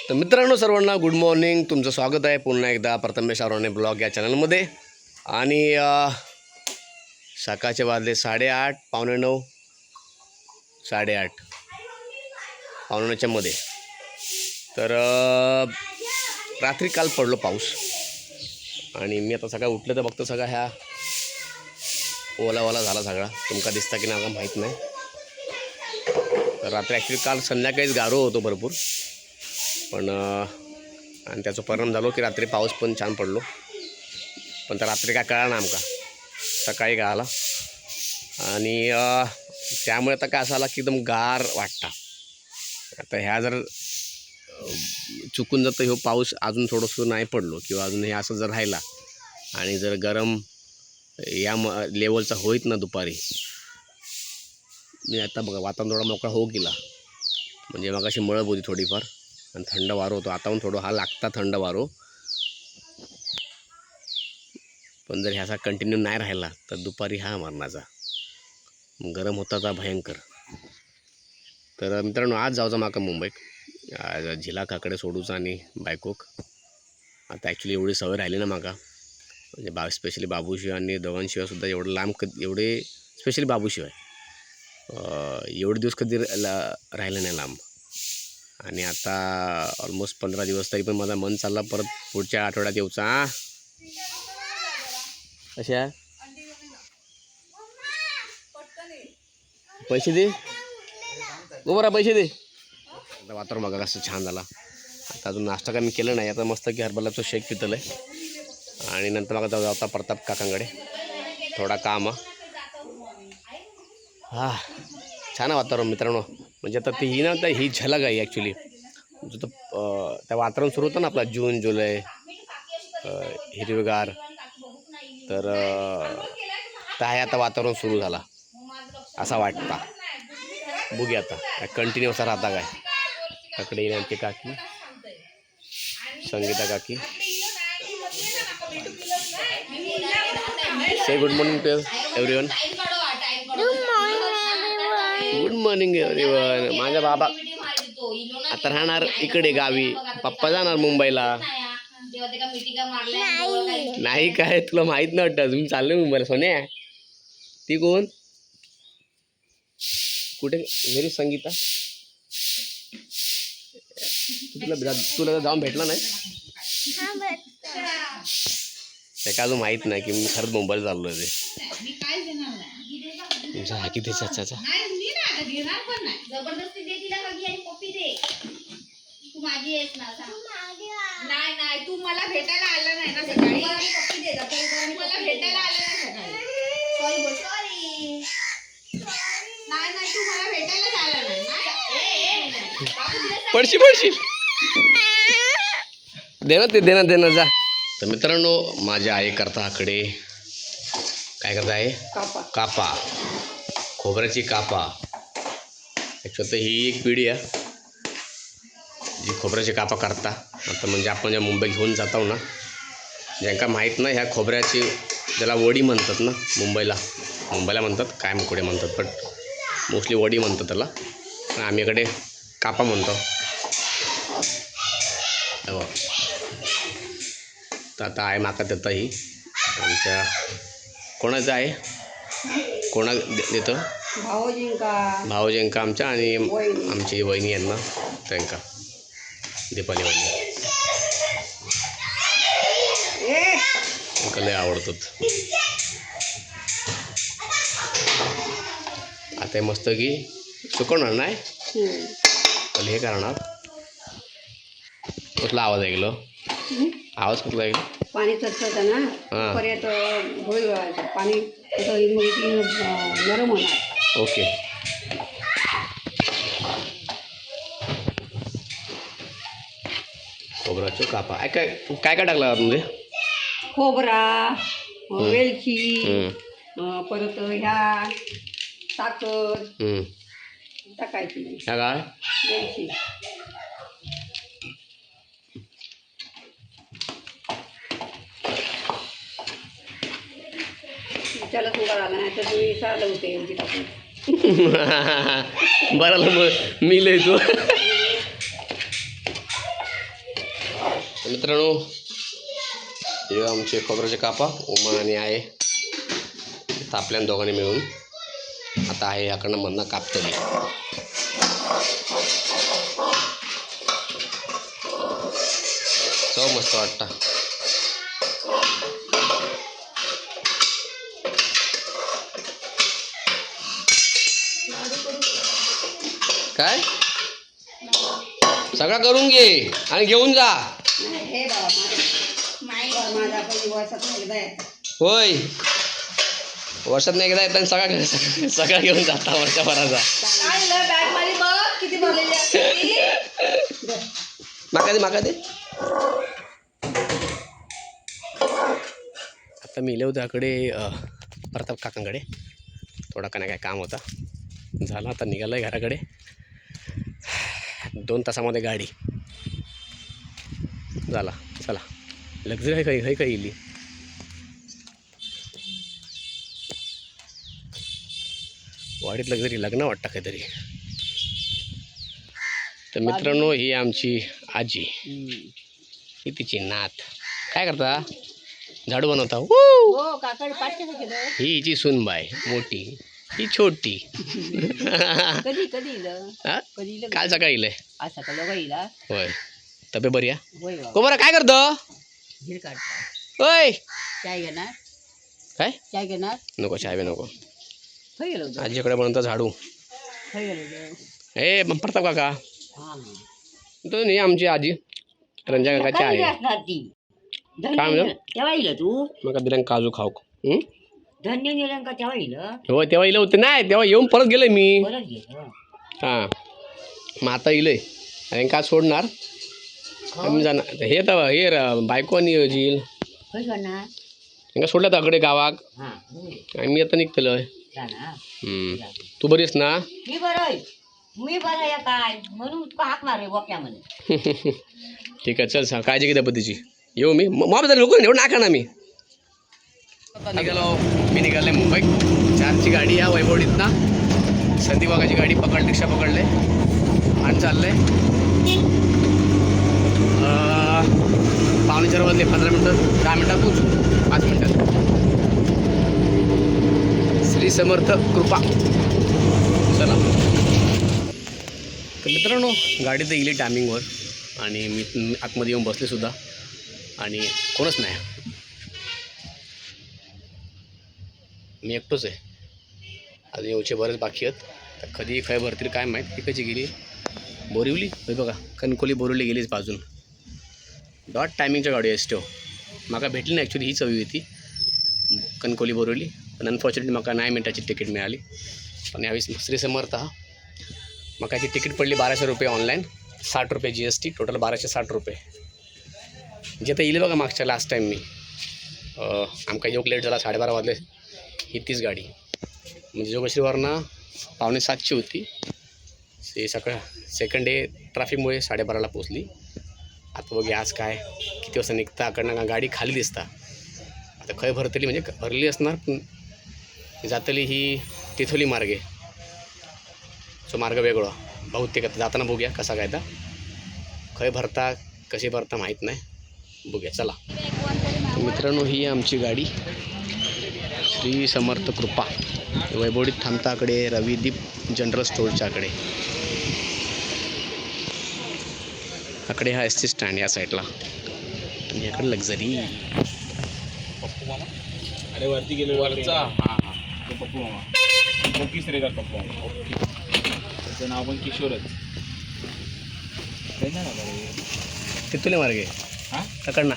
तर मित्रांनो सर्वांना गुड मॉर्निंग. तुमचं स्वागत आहे पुन्हा एकदा प्रथमेश आरोने ब्लॉग या चॅनलमध्ये. आणि सकाळचे वाजले 8:30 पावणे 9 8:30 पावणे 9च्या मध्ये. तर रात्री काल पडलो पाऊस आणि मी आता सकाळी उठलं तर बघतो सगळा ह्या ओला झाला सगळा. तुमका दिसता की नाही माहीत नाही. तर रात्री ॲक्च्युली काल संध्याकाळीच गारो होतो भरपूर, पण आणि त्याचा परिणाम झालो की रात्री पाऊस पण छान पडलो. पण तर रात्री काय कळला ना आमका, सकाळी कळाला. आणि त्यामुळे आता काय असं आला की एकदम गार वाटता. आता ह्या जर चुकून जातं ह्यो पाऊस अजून थोडंसं नाही पडलो किंवा अजून हे असं जर राहिला आणि जर गरम या लेवलचा होईत ना दुपारी, मी आता बघा वातावरण थोडा मोकळा होऊ गेला म्हणजे मग अशी मळब होती थोडीफार आणि थंड वारो होतो. आता पण थोडं हा लागता थंड वारो, पण जर ह्याचा कंटिन्यू नाही राहिला तर दुपारी हा मरणाचा गरम होताचा भयंकर. तर मित्रांनो आज जाऊचा माका मुंबईत आज झिला काकडे सोडूचा आणि बायकोक. आता ॲक्च्युली एवढी सवय राहिली ना माका, म्हणजे स्पेशली बाबूशिवाय आणि दोघांशिवाय सुद्धा एवढं लांब एवढे स्पेशली बाबूशिवाय एवढे दिवस कधी राहिलं नाही लांब. आणि आता ऑलमोस्ट 15 दिवस तरी पण माझा मन चालला परत पुढच्या आठवड्यात येऊचा. अशा पैसे दे गोबरा, पैसे दे. आता वातावरण बघा कसं छान झाला. आता अजून नाश्ता काय मी केलं नाही. आता मस्त की हरभऱ्याचं शेक पितलं आहे आणि नंतर मग जाता प्रताप काकांकडे थोडा काम. हा छान वातावरण मित्रांनो. म्हणजे आता ती ही ना तर ही झलक आहे ॲक्च्युली. जो तो त्या वातावरण सुरू होतं ना आपला जून जुलै हिरवेगार, तर आहे आता वातावरण सुरू झाला असा वाटता. बघूया आता कंटिन्यू असा राहता काय. काकडे येईल आमची काकी संगीता काकी. Say good morning to everyone. Good morning everyone. माझा बाबा आता राहणार इकडे गावी, पप्पा जाणार मुंबईला. नाही काय तुला माहित नाही वाटतं, तुम्ही चालले मुंबईला. सोन्या ती कोण, कुठे घरी संगीता. तुला जाऊन भेटला नाही ते का अजून माहित नाही की मी खरंच मुंबईला चाललो आहे. ते तुमचा हा किती चाचा नाही तू मला भेटायला आला नाही ना सकाळी. मला भेटायला आला नाही सकाळी. सॉरी नाही तू मला भेटायलाच आला नाही. पडशी देणार जा. तर मित्रांनो माझ्या आई करता आकडे काय करता आहे, कापा खोबऱ्याची कापा. ॲक्च्युअली ही एक पिढी आहे जी खोबऱ्याची कापा करता. आता म्हणजे आपण ज्या मुंबई घेऊन जातो ना, ज्यांका माहीत नाही ह्या खोबऱ्याची ज्याला वडी म्हणतात ना, मुंबईला म्हणतात काय कुठे म्हणतात, पण मोस्टली वडी म्हणतात त्याला. पण आम्ही इकडे कापा म्हणतो. तर आता आहे माका देता ही आमच्या कोणाचं आहे, कोणा देतं भाऊजींका आमच्या आणि आमची वहिनी यांना त्यांका दीपाली वहिनी लय आवडतात. आता मस्त की सुकवणार नाही पण हे करणार. कुठला आवाज ऐकलो, आवाज कुठला ऐकलो, पाणी चढतं ना परत होईल पाणी नरम होणार. ओके. खोबऱ्याचं कापा काय काय काय टाकला म्हणजे खोबरा, वेलची, परत ह्या साखर टाकायची. ह्या काय वेलची त्याला थोडा आला नाही तर तुम्ही सारलं होते वेलची टाकून. बरं मग मी लिहितो. मित्रांनो, हे आमचे खोबऱ्याचे कापा उमा आणि आहे तापल्यान दोघांनी मिळून. आता आहे याकडनं मधनं कापतली. चव मस्त वाटतं. काय सगळं करून घे आणि घेऊन जा. हे बाबा माझा पण वर्षात एकदा येतं. होय, वर्षात नाही एकदा येतात सगळा घेऊन जाता वर्षभराचा. बॅग मध्ये बघ किती भरलेली असते. माका दे. आता मी इले त्याकडे प्रताप काकांकडे थोडा का नाही काय काम होता. झालं आता निघालं आहे घराकडे. 2 तासामध्ये गाडी झाला. चला लक्झरी आहे काही इली. वाडीत लक्झरी लग्न वाटतं काहीतरी. तर मित्रांनो, ही आमची आजी, ही तिची नात. काय करता? झाडू बनवता. हो काकड पाठवलं केलं. ही हिची सूनबाई मोठी, ही छोटी. कधी इलं हा? कधी इलं काल सकाळी इलंय. आज सकाळी लोक इला. होय, तब्येत बरी आहे. होय बाबा कोमरा काय करतो? झीर काढता. होय, चाय घेणार काय चाय घेणार. नको चाय बी नको. खय गेलो होतो आजीकडे बनवतो झाडू. खय गेलो होतो. ए प्रताप काका, हां तो नाही आमची आजी रंजा काकाची आहे. असणार ती. काय म्हणलं? तेव्हा इलं तू मग दिलं काजू खाऊ. धन्य नेलं का तेव्हा इलं. हो तेव्हा इलं होते नाही, तेव्हा येऊन परत गेलोय मी. परत गेलं. हां, मग आता इलंय आणि का सोडणार आम्ही जाणार. हे तर हे बायको आणि येईल खय करणार. का सोडलं तकडे गावाक. हां आणि मी आता निघतलोय. जाणार. तू बरीस ना? मी बरं आहे. मी बरं आहे काय म्हणून तुका हाक मारे बोक्यामध्ये. ठीक आहे, चल सांग काळजी घे पद्धतीची. येऊ मी मग लोक एवढं नाका ना. मी आता निघालो. मी निघाले मुंबई. 4ची गाडी या वैभवडीत ना. संदीप वाघाची गाडी पकडली, रिक्षा पकडले आणि चाललंय. 4:45 वाजले. 15 मिनटं 10 मिनटात पोचू. 5 मिनटात. श्री समर्थ कृपा. चला. तर मित्रांनो, गाडी तर गेली टायमिंगवर आणि मी आतमध्ये येऊन बसले सुद्धा आणि कोणच नाही. मी एकटोच आहे. अजून येऊचे बरेच बाकी आहेत. तर कधी काय भरतील काय माहीत. ती कशी गेली बोरिवली. होय बघा, कणकोली बोरिवली गेलीच बाजून. डॉट टायमिंगच्या गाडी असतो. माका भेटली नाही ॲक्च्युली. हीच हवी होती कणकोली बोरिवली, पण अनफॉर्च्युनेटली माका 9 मिनटाची तिकीट मिळाली. पण यावेळेस श्री समर्थ हा माकाची तिकीट पडली 1200 रुपये ऑनलाईन, 60 रुपये GST, टोटल 1260 रुपये. जे आता येईल बघा मागच्या लास्ट टाईम मी आमका योग लेट झाला. 12:30 वाजले. ही तीच गाडी म्हणजे जोगेश्वरीवरनं 6:45ची होती. ते सकाळ सेकंड डे ट्रॅफिकमुळे 12:30ला पोचली. आता बघूया आज काय किती वाजता निघता. अकडनं गाडी खाली दिसता. आता खय भरतली म्हणजे भरली असणार, पण जातली ही तिथोली मार्गे. सो मार्ग वेगळा बहुतेक. आता जाताना बघूया कसा काय. तर खय भरता कशी भरता माहीत नाही. बघूया चला. मित्रांनो, ही आमची गाडी श्री समर्थ कृपा वैभवडीत थांबताकडे रविदीप जनरल स्टोअरच्याकडे. अकडे हा ST स्टँड या साईडला आणि याकडे लक्झरी. अरे वरती गेलो वरचा. हां तो पप्पू मामा. ओकीस रे का पप्पू मामा. त्याचं नाव पण किशोरच. तिथुले मार्गे. हां तकडना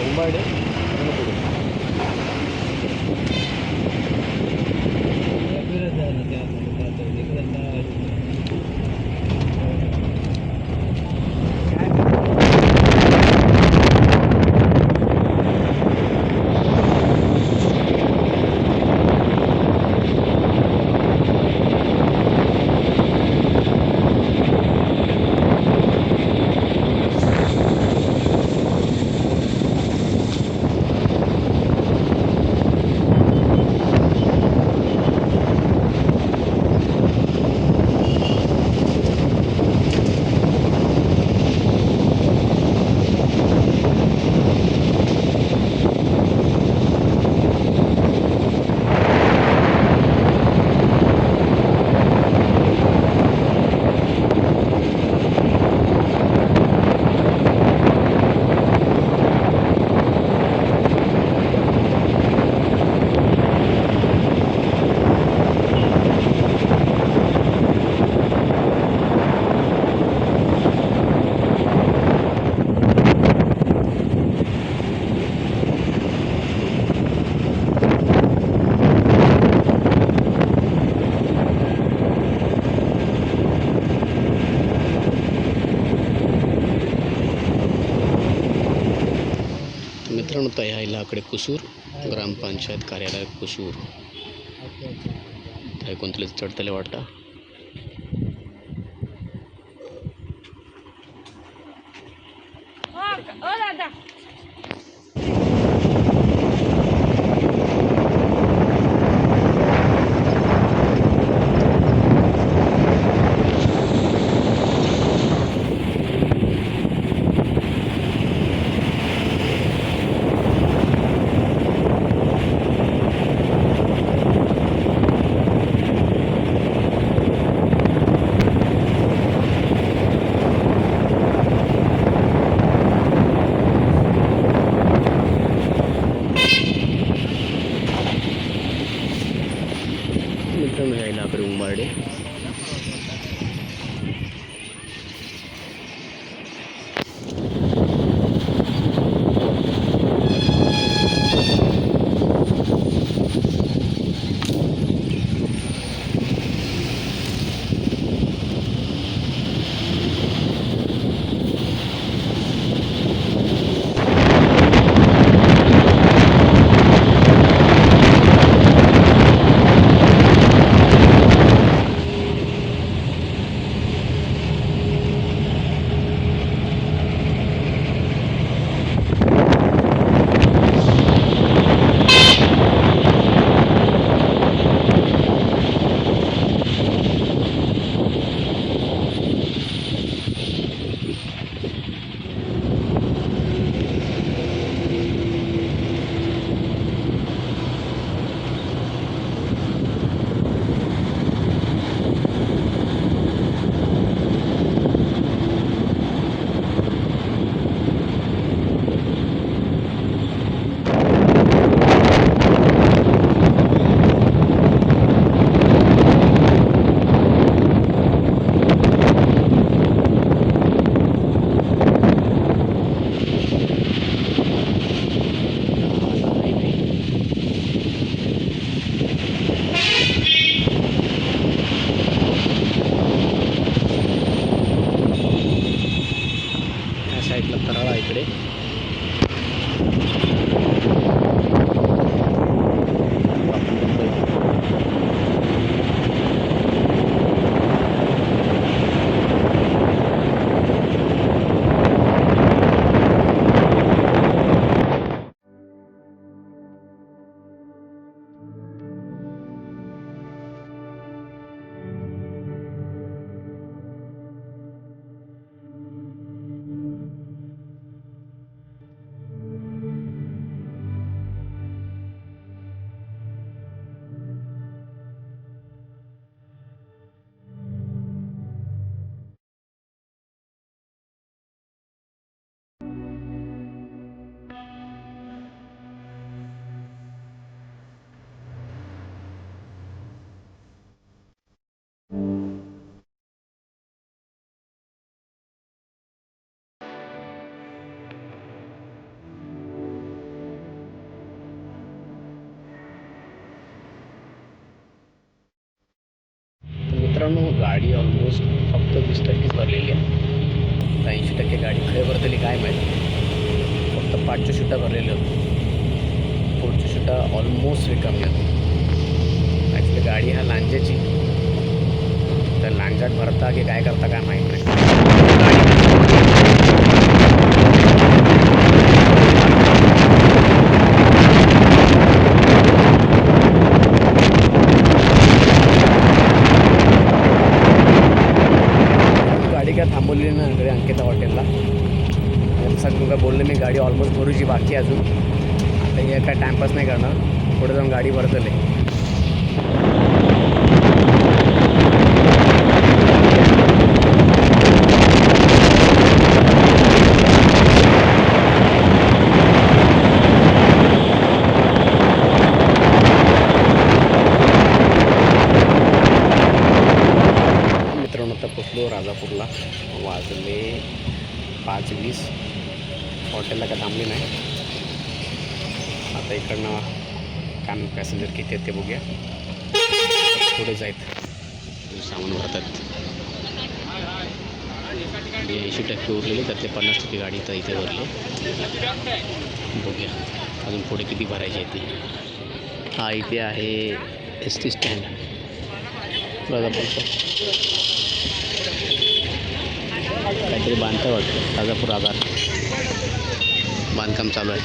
उंबाडे मित्रांनो तयाला इकडे कुसूर ग्रामपंचायत कार्यालय कुसूर थंय कोणतरी चढतले वाटतं. मित्रांनो यायला इकडे उंबारडे साईडला तराळा इकडे मित्रांनो गाडी ऑलमोस्ट फक्त 20% भरलेली आहे. 80% गाडी खरं भरतली काय माहीत. फक्त 5च्या शिटा भरलेल्या होत्या. पुढच्या शिटा ऑलमोस्ट रिकामी होती. ॲक्च्युली गाडी ह्या लांजाची तर लांजात भरता की काय करता काय माहीत नाही. गाडी काय थांबवलेली ना इकडे अंकिता हॉटेलला. सगळं काय बोलले मी गाडी ऑलमोस्ट भरूची बाकी अजून. आता हे काय टाईमपास नाही करणार. पुढे जाऊन गाडी भरतले. आता पोचलो राजापूरला. वाजले 5:20. हॉटेलला काय थांबली नाही. आता इकडनं काय पॅसेंजर किती आहेत ते बघूया. पुढे जायत सामान भरतात. म्हणजे 80% उरलेले, त्यातले 50% गाडी तर इथे भरले. बघूया अजून पुढे किती भरायची आहे ती. हा इथे आहे एस टी स्टँड राजापूरचा. काहीतरी बांधतं वाटतं. राजापूर आगार बांधकाम चालू आहे.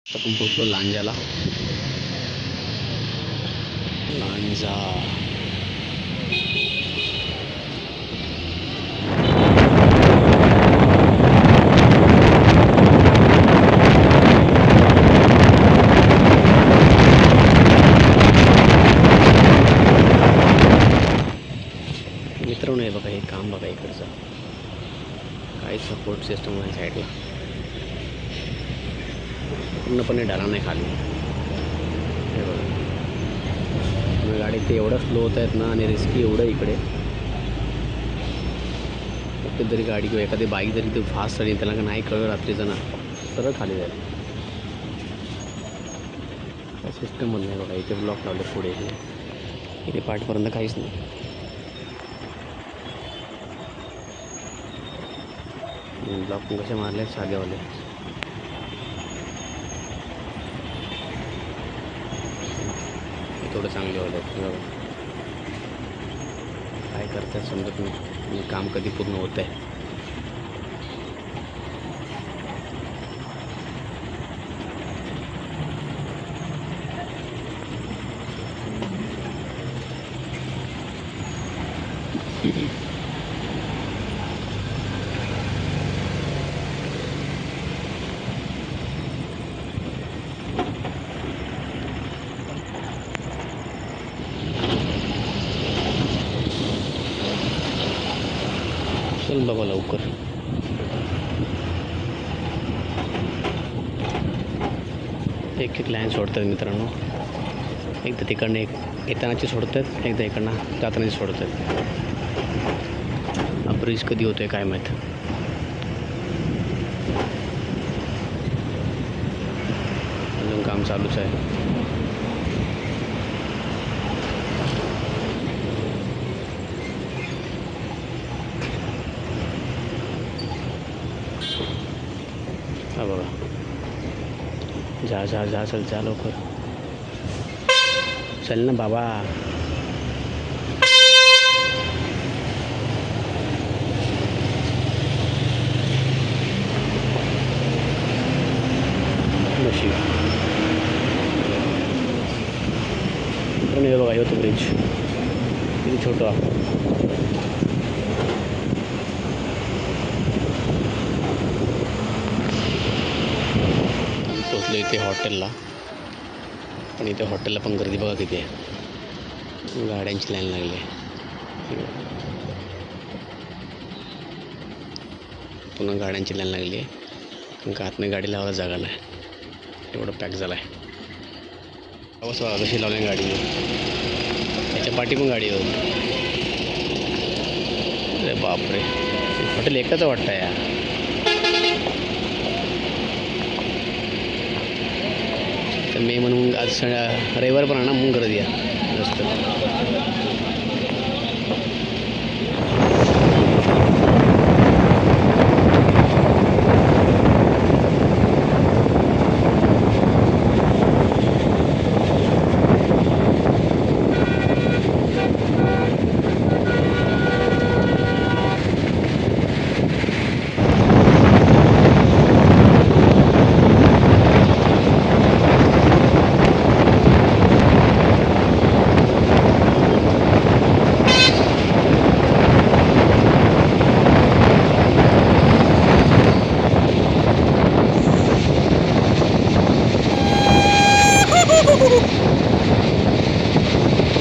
आपण पोचलो लांजाला. लांजा मित्रांनो, हे बघा, हे काम बघा इकडचं. काय सपोर्ट सिस्टम आहे साईडला. पूर्णपणे ढाला नाही खाली. हे बघा, गाडी ते एवढं स्लो होत आहेत ना, आणि रिस्की एवढं इकडे. फक्त जरी गाडी किंवा एखादी बाईक जरी ते फास्ट आली, त्याला नाही कळलं रात्रीचं ना, सरळ खाली जाईल. काय सिस्टम नाही बघा. इथे ब्लॉक लावले पुढे. इथे पाठपर्यंत काहीच नाही. ब्लॉक कसे मारले साधेवाले. थोडं चांगले वाले आहेत. काय करतात समजत नाही. काम कधी पूर्ण होत आहे. चल बाबा लवकर. एक लाईन सोडतात मित्रांनो. एकदा तिकडनं येतानाची सोडतात, एकदा इकडनं जातानाची सोडतात. हा ब्रिज कधी होतोय काय माहीत. अजून काम चालूच आहे. हा बघा, जा जा जा, चल जा लवकर. चल ना बाबा. नशीब हे बघा, हे होतं ब्रिज. किती छोटं. पोचलो इथे हॉटेलला. पण इथे हॉटेलला पण गर्दी बघा किती आहे. गाड्यांची लाईन लागली आहे. पुन्हा गाड्यांची लाईन लागली आहे. कारण आतमध्ये गाडी लावायला जागा नाही, एवढं पॅक झालं आहे. बस बघा कशी लावली गाडी. त्याच्या पाठी पण गाडी होत. अरे बापरे, हॉटेल एकच वाटतं यार. मे म्हणून आज रविवार पण आहे ना, म्हणून गर्दी आहे जास्त.